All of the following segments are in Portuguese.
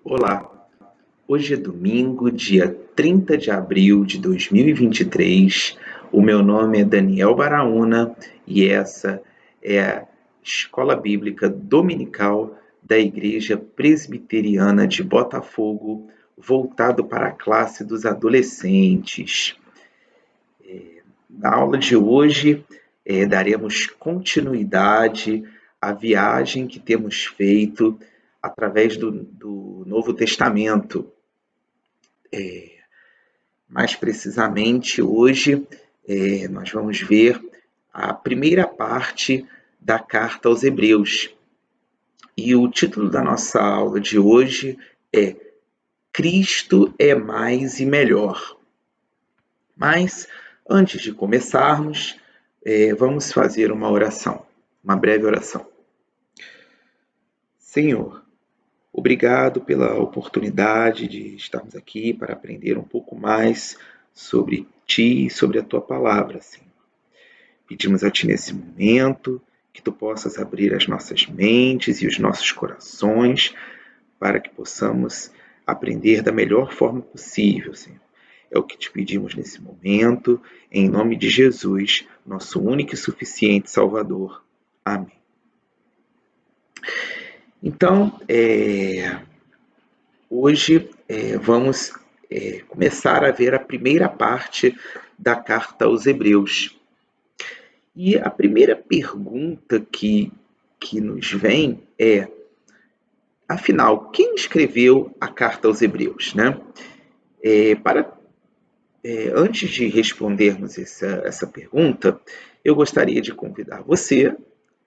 Olá, hoje é domingo, dia 30 de abril de 2023. O meu nome é Daniel Baraúna e essa é a Escola Bíblica Dominical da Igreja Presbiteriana de Botafogo, voltado para a classe dos adolescentes. Na aula de hoje, daremos continuidade à viagem que temos feito através do Novo Testamento. Mais precisamente, hoje, nós vamos ver a primeira parte da carta aos Hebreus. E o título da nossa aula de hoje é Cristo é mais e melhor. Mas, antes de começarmos, vamos fazer uma oração, uma breve oração. Senhor, obrigado pela oportunidade de estarmos aqui para aprender um pouco mais sobre Ti e sobre a Tua palavra, Senhor. Pedimos a Ti nesse momento que Tu possas abrir as nossas mentes e os nossos corações para que possamos aprender da melhor forma possível, Senhor. É o que te pedimos nesse momento, em nome de Jesus, nosso único e suficiente Salvador. Amém. Então, hoje vamos começar a ver a primeira parte da carta aos Hebreus. E a primeira pergunta que nos vem é, afinal, quem escreveu a carta aos Hebreus, né? Antes de respondermos essa pergunta, eu gostaria de convidar você,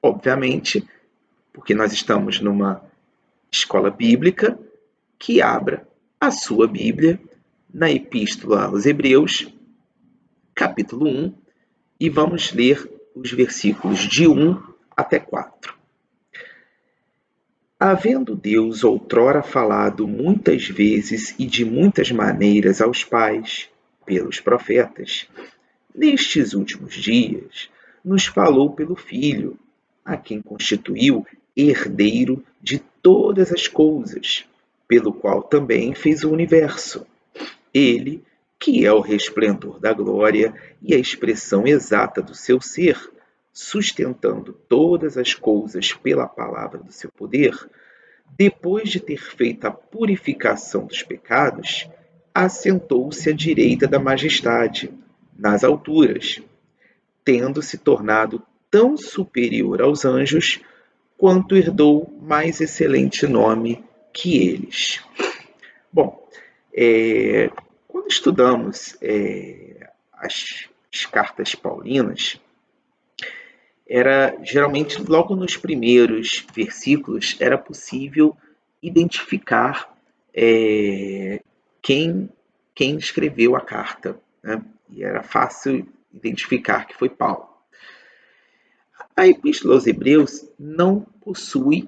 obviamente, porque nós estamos numa escola bíblica, que abra a sua Bíblia na Epístola aos Hebreus, capítulo 1, e vamos ler os versículos de 1 até 4. Havendo Deus outrora falado muitas vezes e de muitas maneiras aos pais, pelos profetas, nestes últimos dias nos falou pelo Filho, a quem constituiu herdeiro de todas as coisas, pelo qual também fez o universo. Ele, que é o resplendor da glória e a expressão exata do seu ser, sustentando todas as coisas pela palavra do seu poder, depois de ter feito a purificação dos pecados, assentou-se à direita da majestade, nas alturas, tendo se tornado tão superior aos anjos, quanto herdou mais excelente nome que eles. Bom, quando estudamos as cartas paulinas, era geralmente logo nos primeiros versículos era possível identificar quem escreveu a carta, né? E era fácil identificar que foi Paulo. A Epístola aos Hebreus não possui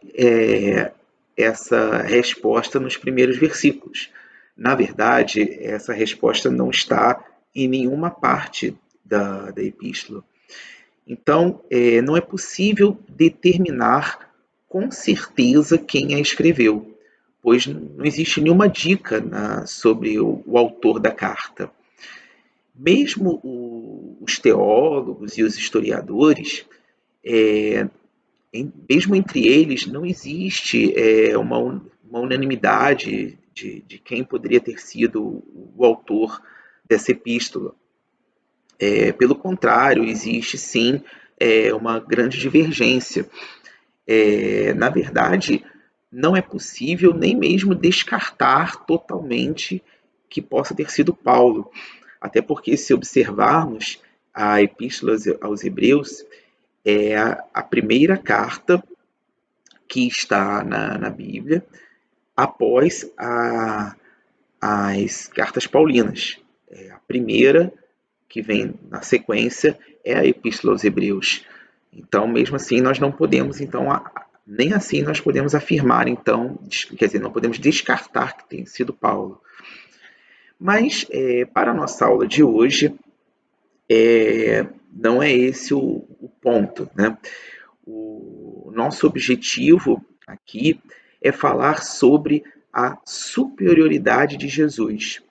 essa resposta nos primeiros versículos. Na verdade, essa resposta não está em nenhuma parte da epístola. Então, não é possível determinar com certeza quem a escreveu, pois não existe nenhuma dica sobre o autor da carta. Mesmo os teólogos e os historiadores, mesmo entre eles, não existe uma unanimidade de quem poderia ter sido o autor dessa epístola. Pelo contrário, existe sim uma grande divergência. Na verdade, não é possível nem mesmo descartar totalmente que possa ter sido Paulo. Até porque, se observarmos a Epístola aos Hebreus, é a primeira carta que está na Bíblia após as cartas paulinas. A primeira que vem na sequência é a Epístola aos Hebreus. Então, mesmo assim, nós não podemos, então, nem assim nós podemos afirmar, então, quer dizer, não podemos descartar que tenha sido Paulo. Mas, para a nossa aula de hoje, não é esse o ponto, né? O nosso objetivo aqui é falar sobre a superioridade de Jesus,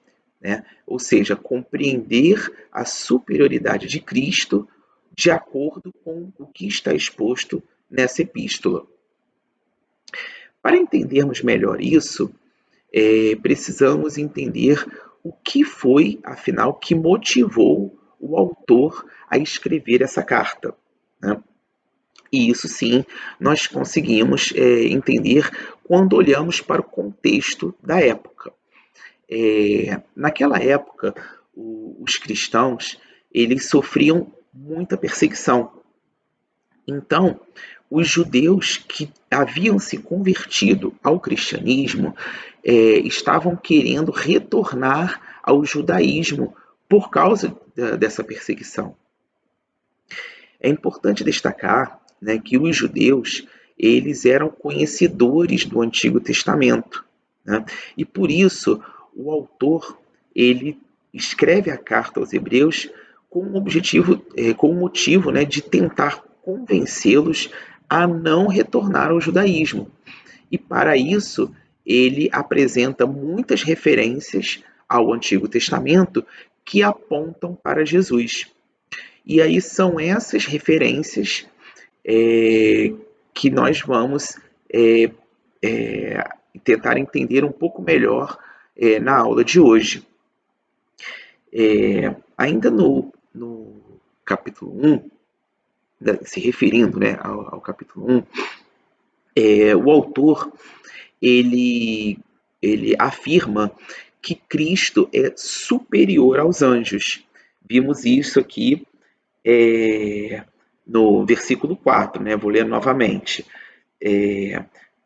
né? Ou seja, compreender a superioridade de Cristo de acordo com o que está exposto nessa epístola. Para entendermos melhor isso, precisamos entender o que foi, afinal, que motivou o autor a escrever essa carta, né? E isso sim nós conseguimos entender quando olhamos para o contexto da época. Naquela época, os cristãos eles sofriam muita perseguição. Então, os judeus que haviam se convertido ao cristianismo estavam querendo retornar ao judaísmo por causa dessa perseguição. É importante destacar, né, que os judeus eles eram conhecedores do Antigo Testamento, né? E por isso o autor ele escreve a carta aos Hebreus com o objetivo, com o motivo, né, de tentar convencê-los a não retornar ao judaísmo. E para isso ele apresenta muitas referências ao Antigo Testamento que apontam para Jesus. E aí são essas referências que nós vamos tentar entender um pouco melhor na aula de hoje. Ainda no capítulo 1, se referindo, né, ao capítulo 1, o autor ele afirma que Cristo é superior aos anjos. Vimos isso aqui no versículo 4, né? Vou ler novamente.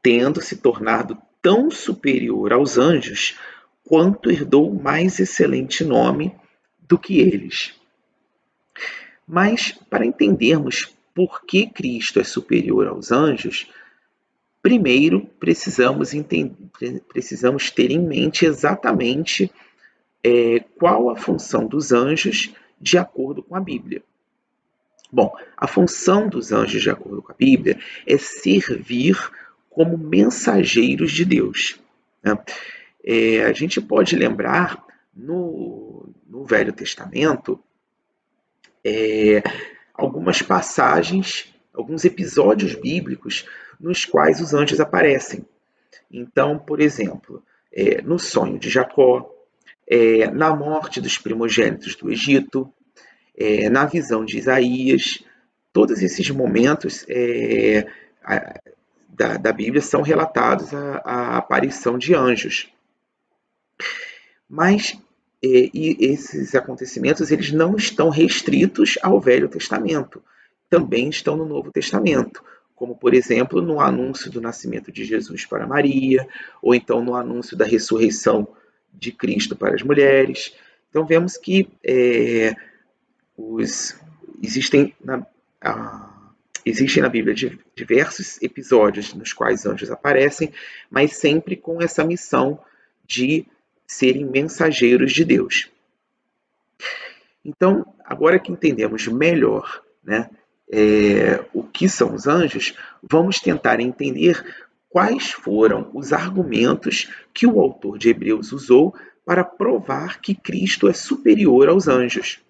Tendo se tornado tão superior aos anjos, quanto herdou mais excelente nome do que eles. Mas, para entendermos por que Cristo é superior aos anjos, primeiro precisamos ter em mente exatamente qual a função dos anjos de acordo com a Bíblia. Bom, a função dos anjos, de acordo com a Bíblia, é servir como mensageiros de Deus, né? A gente pode lembrar no Velho Testamento algumas passagens, alguns episódios bíblicos nos quais os anjos aparecem. Então, por exemplo, no sonho de Jacó, na morte dos primogênitos do Egito, na visão de Isaías, todos esses momentos da Bíblia são relatados a aparição de anjos. Mas esses acontecimentos eles não estão restritos ao Velho Testamento, também estão no Novo Testamento, como por exemplo no anúncio do nascimento de Jesus para Maria, ou então no anúncio da ressurreição de Cristo para as mulheres. Então vemos que existem na Bíblia diversos episódios nos quais anjos aparecem, mas sempre com essa missão de serem mensageiros de Deus. Então, agora que entendemos melhor, né, o que são os anjos, vamos tentar entender quais foram os argumentos que o autor de Hebreus usou para provar que Cristo é superior aos anjos.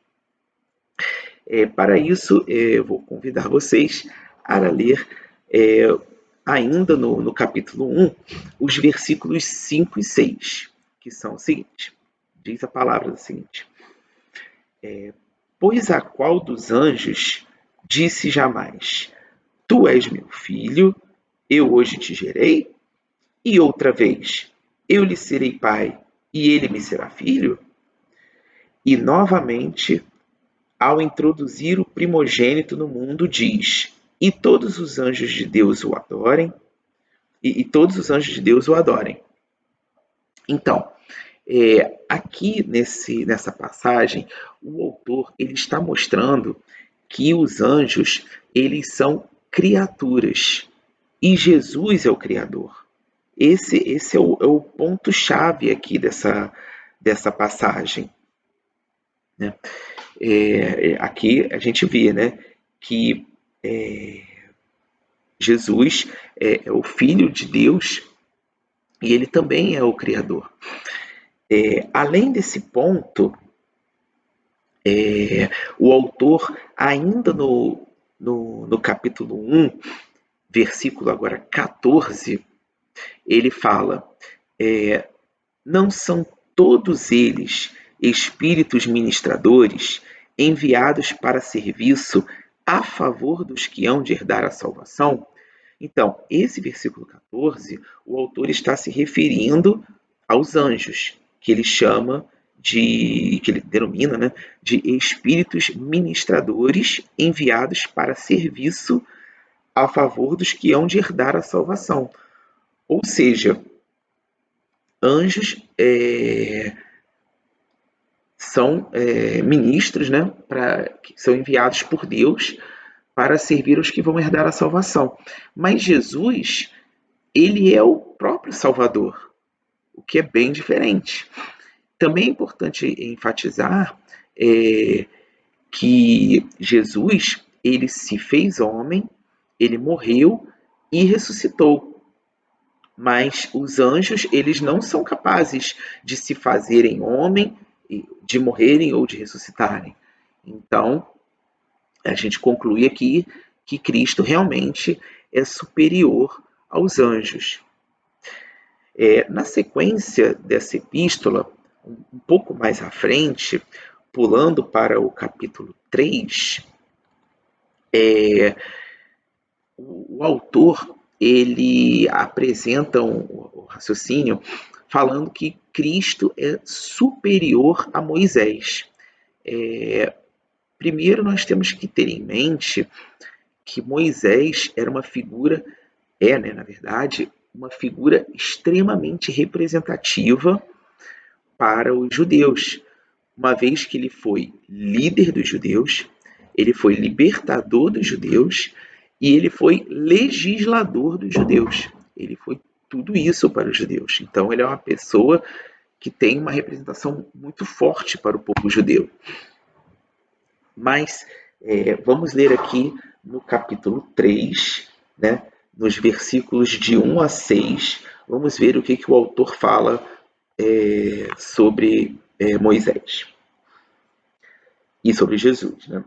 Para isso, vou convidar vocês a ler ainda no capítulo 1, os versículos 5 e 6, que são o seguinte, diz a palavra o seguinte: pois a qual dos anjos disse jamais, tu és meu filho, eu hoje te gerei? E outra vez, eu lhe serei pai, e ele me será filho? E novamente, ao introduzir o primogênito no mundo, diz, e todos os anjos de Deus o adorem, e todos os anjos de Deus o adorem. Então, aqui nessa passagem, o autor ele está mostrando que os anjos eles são criaturas e Jesus é o Criador. Esse é o ponto-chave aqui dessa passagem, né? Aqui a gente vê, né, que Jesus é o Filho de Deus e ele também é o Criador. Além desse ponto, o autor, ainda no capítulo 1, versículo agora 14, ele fala: não são todos eles espíritos ministradores enviados para serviço a favor dos que hão de herdar a salvação? Então, esse versículo 14, o autor está se referindo aos anjos, que ele chama que ele denomina, né, de espíritos ministradores enviados para serviço a favor dos que hão de herdar a salvação. Ou seja, anjos são ministros, né, que são enviados por Deus para servir os que vão herdar a salvação. Mas Jesus, ele é o próprio Salvador, o que é bem diferente. Também é importante enfatizar que Jesus, ele se fez homem, ele morreu e ressuscitou. Mas os anjos, eles não são capazes de se fazerem homem, de morrerem ou de ressuscitarem. Então, a gente conclui aqui que Cristo realmente é superior aos anjos. Na sequência dessa epístola, um pouco mais à frente, pulando para o capítulo 3, o autor ele apresenta um raciocínio falando que Cristo é superior a Moisés. Primeiro, nós temos que ter em mente que Moisés era uma figura, né, na verdade, uma figura extremamente representativa para os judeus, uma vez que ele foi líder dos judeus, ele foi libertador dos judeus e ele foi legislador dos judeus. Ele foi tudo isso para os judeus. Então, ele é uma pessoa que tem uma representação muito forte para o povo judeu. Mas vamos ler aqui no capítulo 3, né, nos versículos de 1 a 6, vamos ver o que o autor fala sobre Moisés e sobre Jesus, né?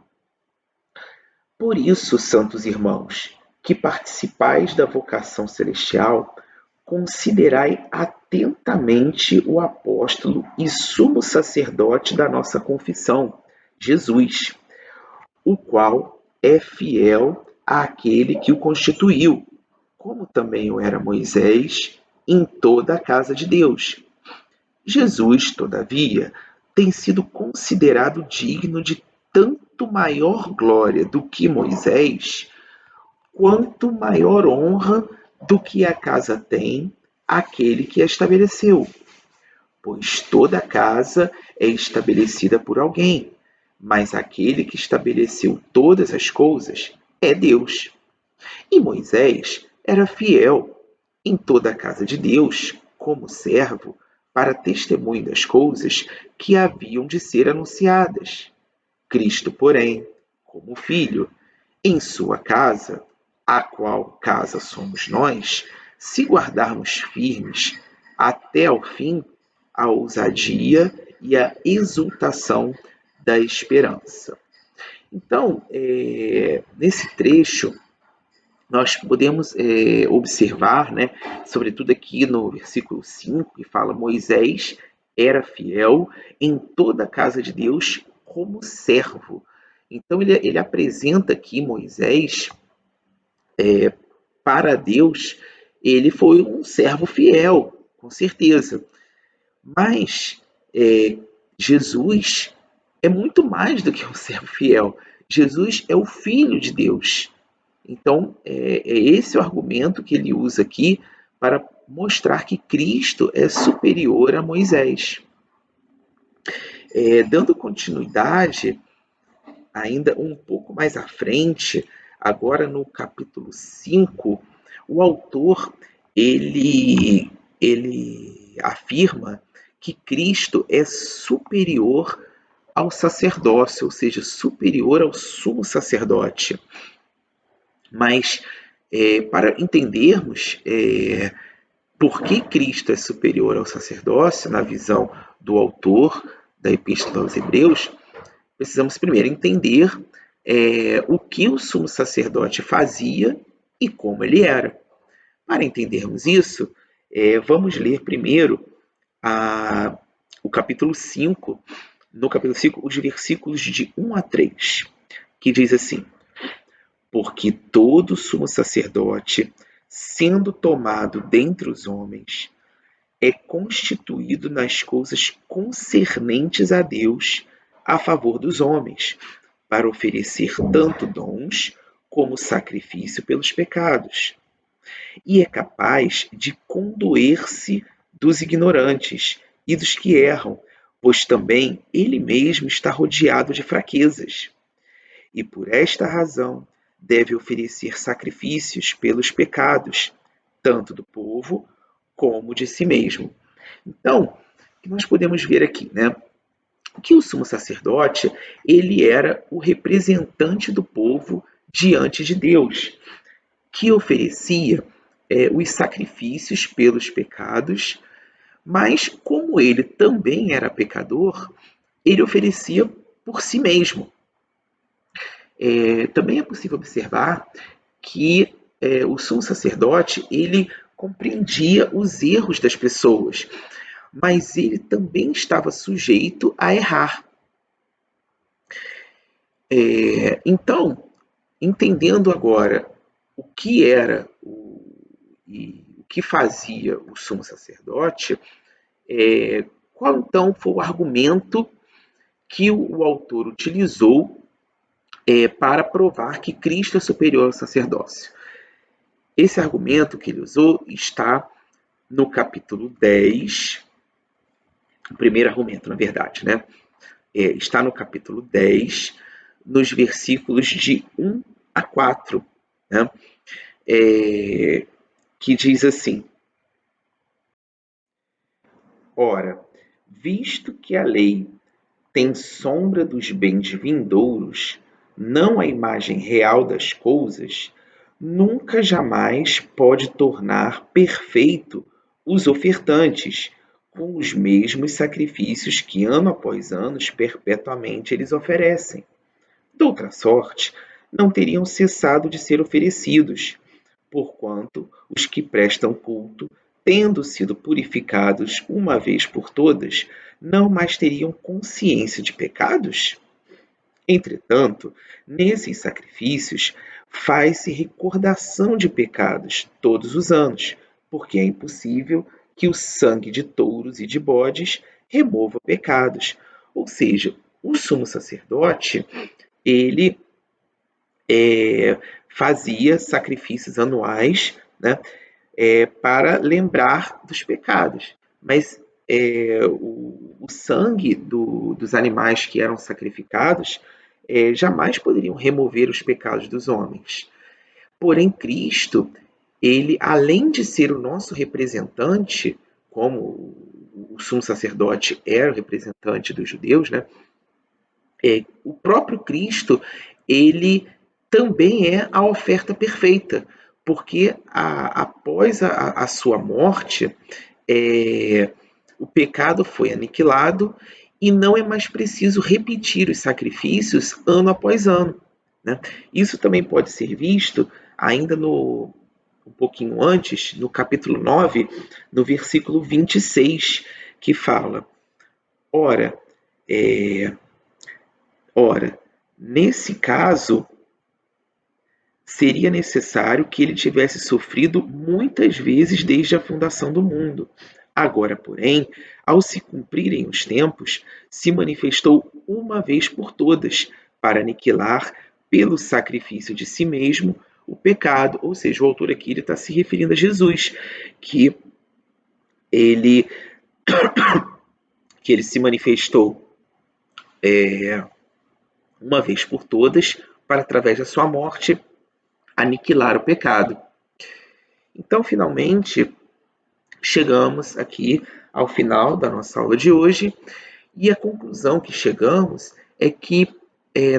Por isso, santos irmãos, que participais da vocação celestial, considerai atentamente o apóstolo e sumo sacerdote da nossa confissão, Jesus, o qual é fiel àquele que o constituiu, como também o era Moisés, em toda a casa de Deus. Jesus, todavia, tem sido considerado digno de tanto maior glória do que Moisés, quanto maior honra do que a casa tem aquele que a estabeleceu. Pois toda casa é estabelecida por alguém, mas aquele que estabeleceu todas as coisas é Deus. E Moisés era fiel em toda a casa de Deus, como servo, para testemunho das coisas que haviam de ser anunciadas. Cristo, porém, como filho, em sua casa, a qual casa somos nós, se guardarmos firmes até ao fim a ousadia e a exultação da esperança. Então, nesse trecho, nós podemos observar, né, sobretudo aqui no versículo 5, que fala: Moisés era fiel em toda a casa de Deus como servo. Então, ele apresenta aqui Moisés para Deus, ele foi um servo fiel, com certeza. Mas Jesus é muito mais do que um servo fiel. Jesus é o Filho de Deus. Então, é esse o argumento que ele usa aqui para mostrar que Cristo é superior a Moisés. Dando continuidade, ainda um pouco mais à frente, agora no capítulo 5, o autor ele afirma que Cristo é superior ao sacerdócio, ou seja, superior ao sumo sacerdote. Mas para entendermos por que Cristo é superior ao sacerdócio, na visão do autor da Epístola aos Hebreus, precisamos primeiro entender o que o sumo sacerdote fazia e como ele era. Para entendermos isso, vamos ler primeiro o capítulo 5, no capítulo 5, os versículos de 1 a 3, que diz assim: Porque todo sumo sacerdote, sendo tomado dentre os homens, é constituído nas coisas concernentes a Deus, a favor dos homens, para oferecer tanto dons como sacrifício pelos pecados. E é capaz de condoer-se dos ignorantes e dos que erram, pois também ele mesmo está rodeado de fraquezas. E por esta razão deve oferecer sacrifícios pelos pecados, tanto do povo como de si mesmo. Então, o que nós podemos ver aqui, né? Que o sumo sacerdote, ele era o representante do povo diante de Deus, que oferecia os sacrifícios pelos pecados, mas como ele também era pecador, ele oferecia por si mesmo. Também é possível observar que o sumo sacerdote, ele compreendia os erros das pessoas, mas ele também estava sujeito a errar. Então, entendendo agora o que era e o que fazia o sumo sacerdote, qual então foi o argumento que o autor utilizou para provar que Cristo é superior ao sacerdócio? Esse argumento que ele usou está no capítulo 10, o primeiro argumento, na verdade, né? Está no capítulo 10, nos versículos de 1 a 4, né? Que diz assim: Ora, visto que a lei tem sombra dos bens vindouros, não a imagem real das coisas, nunca jamais pode tornar perfeito os ofertantes, com os mesmos sacrifícios que ano após ano perpetuamente eles oferecem. De outra sorte, não teriam cessado de ser oferecidos, porquanto os que prestam culto, tendo sido purificados uma vez por todas, não mais teriam consciência de pecados? Entretanto, nesses sacrifícios faz-se recordação de pecados todos os anos, porque é impossível que o sangue de touros e de bodes remova pecados. Ou seja, o sumo sacerdote, ele fazia sacrifícios anuais, né, para lembrar dos pecados. Mas o sangue dos animais que eram sacrificados jamais poderiam remover os pecados dos homens. Porém, Cristo, ele, além de ser o nosso representante, como o sumo sacerdote era o representante dos judeus, né? O próprio Cristo, ele também é a oferta perfeita, porque após a sua morte, o pecado foi aniquilado e não é mais preciso repetir os sacrifícios ano após ano, né? Isso também pode ser visto ainda um pouquinho antes, no capítulo 9, no versículo 26, que fala: Ora, nesse caso, seria necessário que ele tivesse sofrido muitas vezes desde a fundação do mundo. Agora, porém, ao se cumprirem os tempos, se manifestou uma vez por todas, para aniquilar, pelo sacrifício de si mesmo, o pecado. Ou seja, o autor aqui está se referindo a Jesus, que ele se manifestou uma vez por todas, para, através da sua morte, aniquilar o pecado. Então, finalmente, chegamos aqui ao final da nossa aula de hoje, e a conclusão que chegamos é que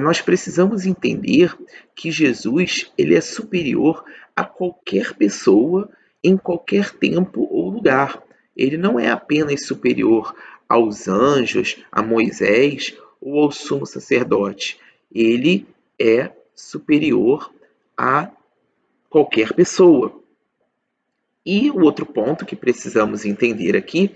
nós precisamos entender que Jesus, ele é superior a qualquer pessoa em qualquer tempo ou lugar. Ele não é apenas superior aos anjos, a Moisés ou ao sumo sacerdote. Ele é superior a qualquer pessoa. E o outro ponto que precisamos entender aqui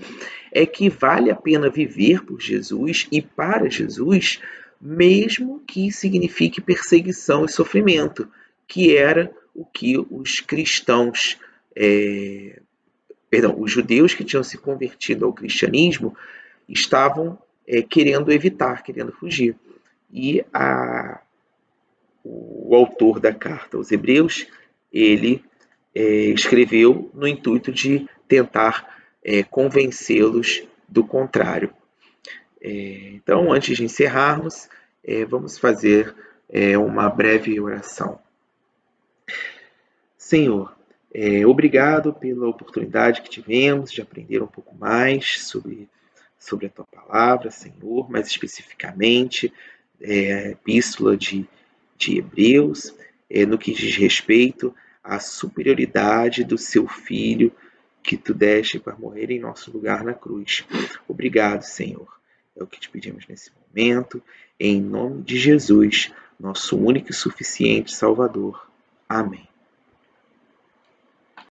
é que vale a pena viver por Jesus e para Jesus, mesmo que signifique perseguição e sofrimento, que era o que os cristãos, os judeus que tinham se convertido ao cristianismo estavam querendo evitar, querendo fugir. E o autor da carta aos Hebreus, ele escreveu no intuito de tentar convencê-los do contrário. Então, antes de encerrarmos, vamos fazer uma breve oração. Senhor, obrigado pela oportunidade que tivemos de aprender um pouco mais sobre a tua palavra, Senhor, mais especificamente a epístola de Hebreus, no que diz respeito à superioridade do seu Filho que tu deste para morrer em nosso lugar na cruz. Obrigado, Senhor. É o que te pedimos nesse momento, em nome de Jesus, nosso único e suficiente Salvador. Amém.